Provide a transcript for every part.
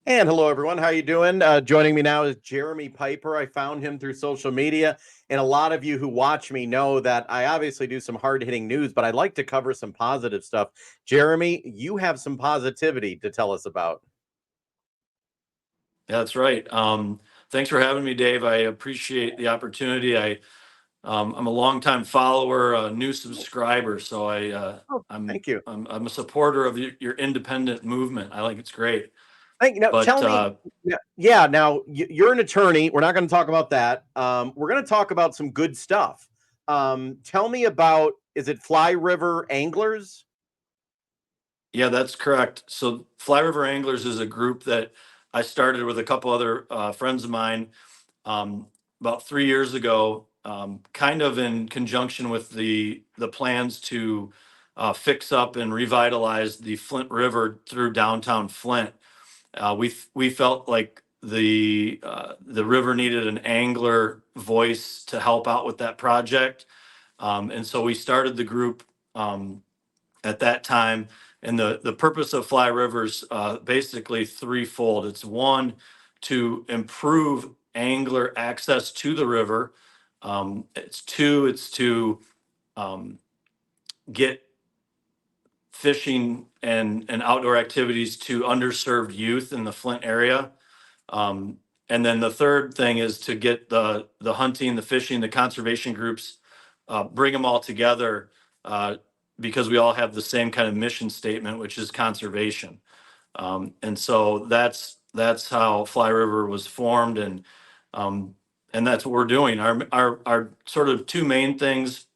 And hello, everyone. How you doing? Joining me now is Jeremy Piper. I found him through social media, and a lot of you who watch me know that I obviously do some hard-hitting news, but I like to cover some positive stuff. Jeremy, you have some positivity to tell us about. Yeah, that's right. Thanks for having me, Dave. I appreciate the opportunity. I'm a longtime follower, a new subscriber, so Oh, I'm thank you. I'm a supporter of your independent movement. I think it's great. Thank you. Now, But tell me. Yeah. Now you're an attorney. We're not going to talk about that. We're going to talk about some good stuff. Tell me about. Is it Fli River Anglers? Yeah, that's correct. So Fli River Anglers is a group that I started with a couple other friends of mine um, about 3 years ago, kind of in conjunction with the plans to fix up and revitalize the Flint River through downtown Flint. We felt like the river needed an angler voice to help out with that project, and so we started the group at that time. And the purpose of Fly Rivers basically threefold. It's one, to improve angler access to the river. It's two, it's to um, get fishing and outdoor activities to underserved youth in the Flint area. Um, and then the third thing is to get the hunting, the fishing, the conservation groups, bring them all together, uh, because we all have the same kind of mission statement, which is conservation. And so that's how Fly River was formed, um, and that's what we're doing. Our sort of two main things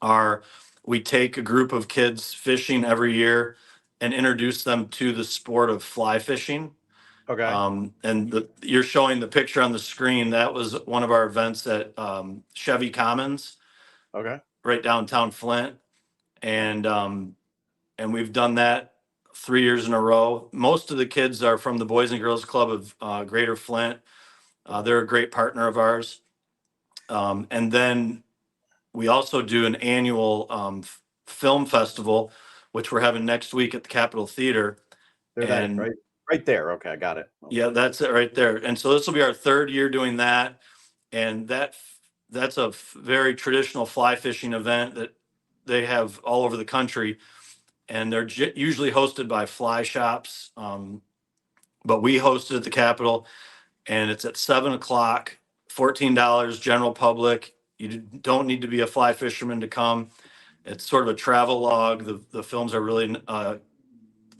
are: we take a group of kids fishing every year and introduce them to the sport of fly fishing. Okay. You're showing the picture on the screen. That was one of our events at Chevy Commons, Okay. right downtown Flint, and we've done that 3 years in a row. Most of the kids are from the Boys and Girls Club of Greater Flint. They're a great partner of ours. And then we also do an annual film festival, which we're having next week at the Capitol Theater. They're that And right there. Okay, I got it. yeah, that's it right there. And so this will be our third year doing that. And that's a very traditional fly fishing event that they have all over the country. And they're usually hosted by fly shops. But we host it at the Capitol, and it's at 7 o'clock, $14, general public. You don't need to be a fly fisherman to come. It's sort of a travel log. The films are really,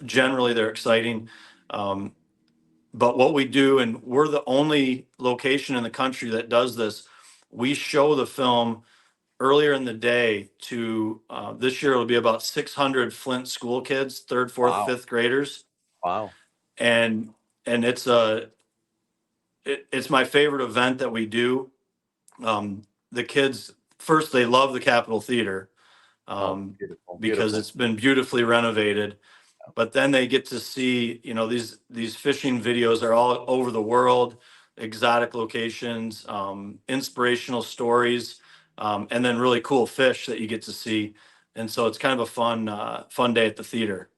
generally they're exciting. Um, but what we do, and we're the only location in the country that does this, we show the film earlier in the day to, this year it'll be about 600 Flint school kids, third, fourth, Wow. fifth graders. Wow. And it's my favorite event that we do. The kids, first, they love the Capitol Theater, Oh, um, beautiful. because Beautiful. it's been beautifully renovated. But then they get to see, these fishing videos are all over the world, exotic locations, inspirational stories, and then really cool fish that you get to see. And so it's kind of a fun day at the theater.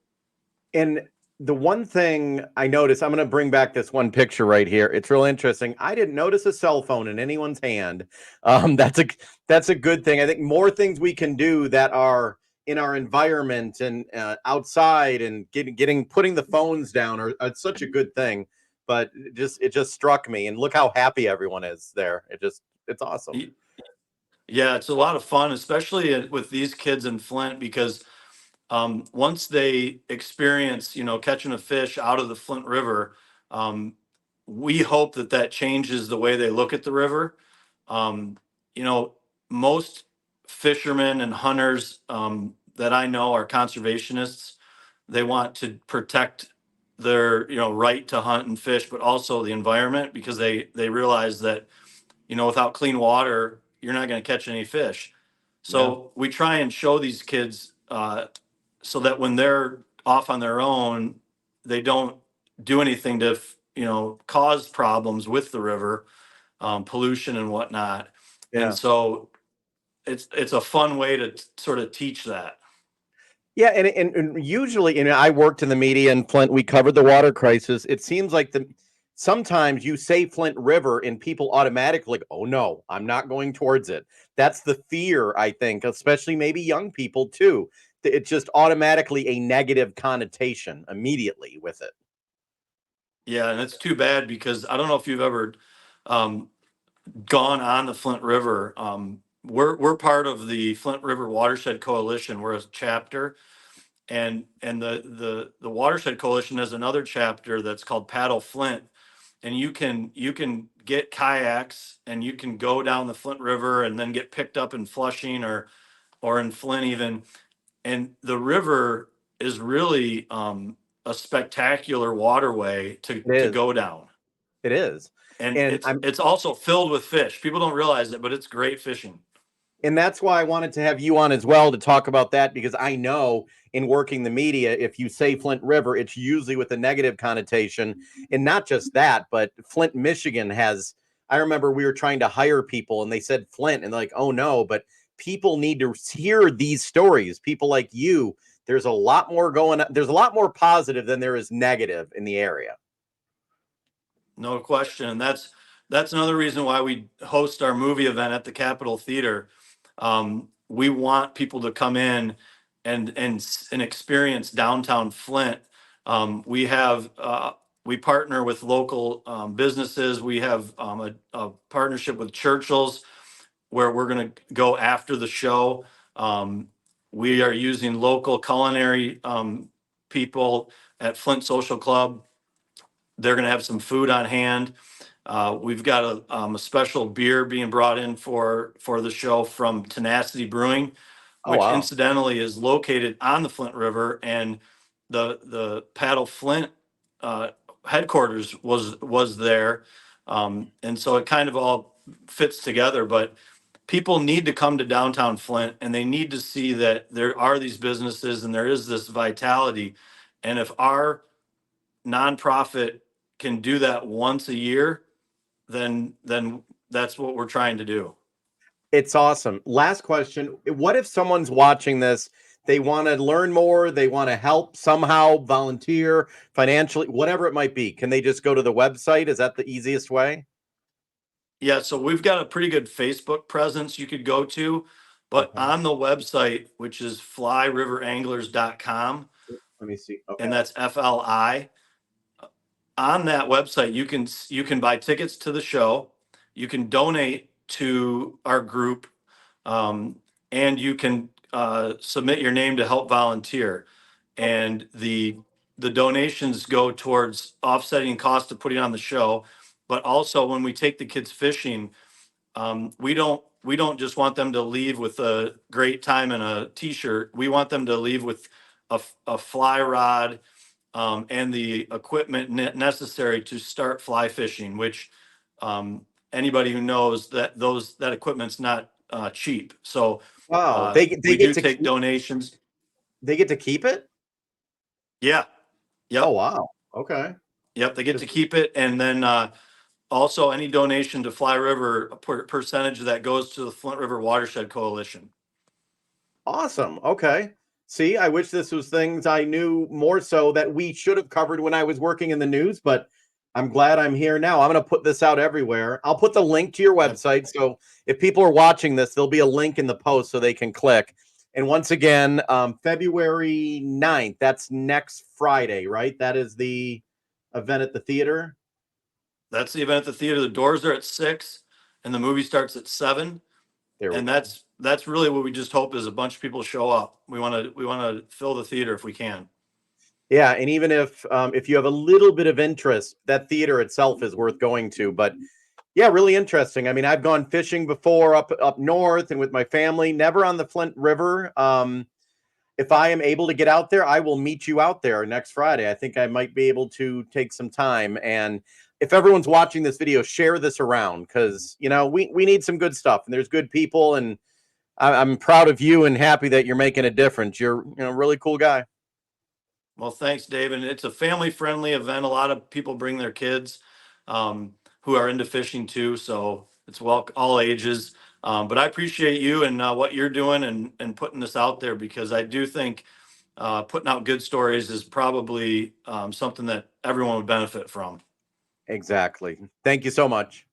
And the one thing I noticed, I'm going to bring back this one picture right here. It's real interesting. I didn't notice a cell phone in anyone's hand. That's a good thing. I think more things we can do that are in our environment and outside and putting the phones down are such a good thing. But it just struck me, and look how happy everyone is there. It's awesome. Yeah, it's a lot of fun, especially with these kids in Flint, because once they experience, catching a fish out of the Flint River, um, we hope that changes the way they look at the river. Um, you know, most fishermen and hunters that I know are conservationists. They want to protect their, right to hunt and fish, but also the environment, because they realize that, without clean water, you're not going to catch any fish. Yeah. So we try and show these kids, so that when they're off on their own, they don't do anything to, cause problems with the river, pollution and whatnot. And Yeah. so it's a fun way to sort of teach that. Yeah, and usually, I worked in the media in Flint. We covered the water crisis. It seems like sometimes you say Flint River and people automatically, like, oh no, I'm not going towards it. That's the fear, I think, especially maybe young people too. It's just automatically a negative connotation immediately with it. Yeah, and it's too bad because I don't know if you've ever um, gone on the Flint River. We're part of the Flint River Watershed Coalition. We're a chapter, and the Watershed Coalition has another chapter that's called Paddle Flint, and you can get kayaks and you can go down the Flint River and then get picked up in Flushing or in Flint even. And the river is really a spectacular waterway It to is. go down, It is. and And it's I'm it's also filled with fish. People don't realize it, but it's great fishing. And that's why I wanted to have you on as well to talk about that, because I know in working the media, if you say Flint River, it's usually with a negative connotation. And not just that, but Flint, Michigan has, I remember we were trying to hire people and they said Flint and they're like, oh no, but people need to hear these stories. People like you, there's a lot more going on. There's a lot more positive than there is negative in the area. No question. And that's another reason why we host our movie event at the Capitol Theater. We want people to come in and experience downtown Flint. We have we partner with local businesses. We have a partnership with Churchill's where we're going to go after the show. Um, we are using local culinary people at Flint Social Club. They're going to have some food on hand. We've got a special beer being brought in for the show from Tenacity Brewing, Oh, which wow. incidentally is located on the Flint River, and the Paddle Flint uh, headquarters was there, and so it kind of all fits together. But people need to come to downtown Flint, and they need to see that there are these businesses and there is this vitality, and if our nonprofit can do that once a year, then that's what we're trying to do. It's awesome. Last question. What if someone's watching this? They want to learn more, they want to help somehow, volunteer, financially, whatever it might be. Can they just go to the website? Is that the easiest way? Yeah, so we've got a pretty good Facebook presence you could go to, but Okay. on the website, which is flyriveranglers.com, Let me see. and Okay. that's FLI, on that website you can buy tickets to the show, you can donate to our group, um, and you can submit your name to help volunteer. Okay. And the donations go towards offsetting costs of putting on the show, but also when we take the kids fishing, we don't just want them to leave with a great time and a t-shirt. We want them to leave with a fly rod, and the equipment necessary to start fly fishing, which anybody who knows that equipment's not cheap. So Wow. we do take donations. They get to keep it? Yeah. Oh, Yep. wow. Okay. Yep. They get to Just keep it. And then also any donation to Fly River, a percentage of that goes to the Flint River Watershed Coalition. awesome. Okay. See, I wish this was things I knew more so that we should have covered when I was working in the news, but I'm glad I'm here now. I'm going to put this out everywhere. I'll put the link to your I, website. So if people are watching this, there'll be a link in the post so they can click. And once again, February 9th, that's next Friday, right? That is the event at the theater. that's the event at the theater. The doors are at 6 and the movie starts at 7. There we And go. that's really what we just hope is a bunch of people show up. We want to fill the theater if we can. Yeah, and even if you have a little bit of interest, that theater itself is worth going to. But yeah, really interesting. I mean, I've gone fishing before up north and with my family, never on the Flint River. If I am able to get out there, I will meet you out there next Friday. I think I might be able to take some time. And if everyone's watching this video, share this around because we need some good stuff and there's good people. And I'm proud of you and happy that you're making a difference. You're a really cool guy. Well, thanks, David. It's a family-friendly event. A lot of people bring their kids who are into fishing too, so it's all ages. But I appreciate you and what you're doing and putting this out there because I do think putting out good stories is probably something that everyone would benefit from. Exactly. Thank you so much.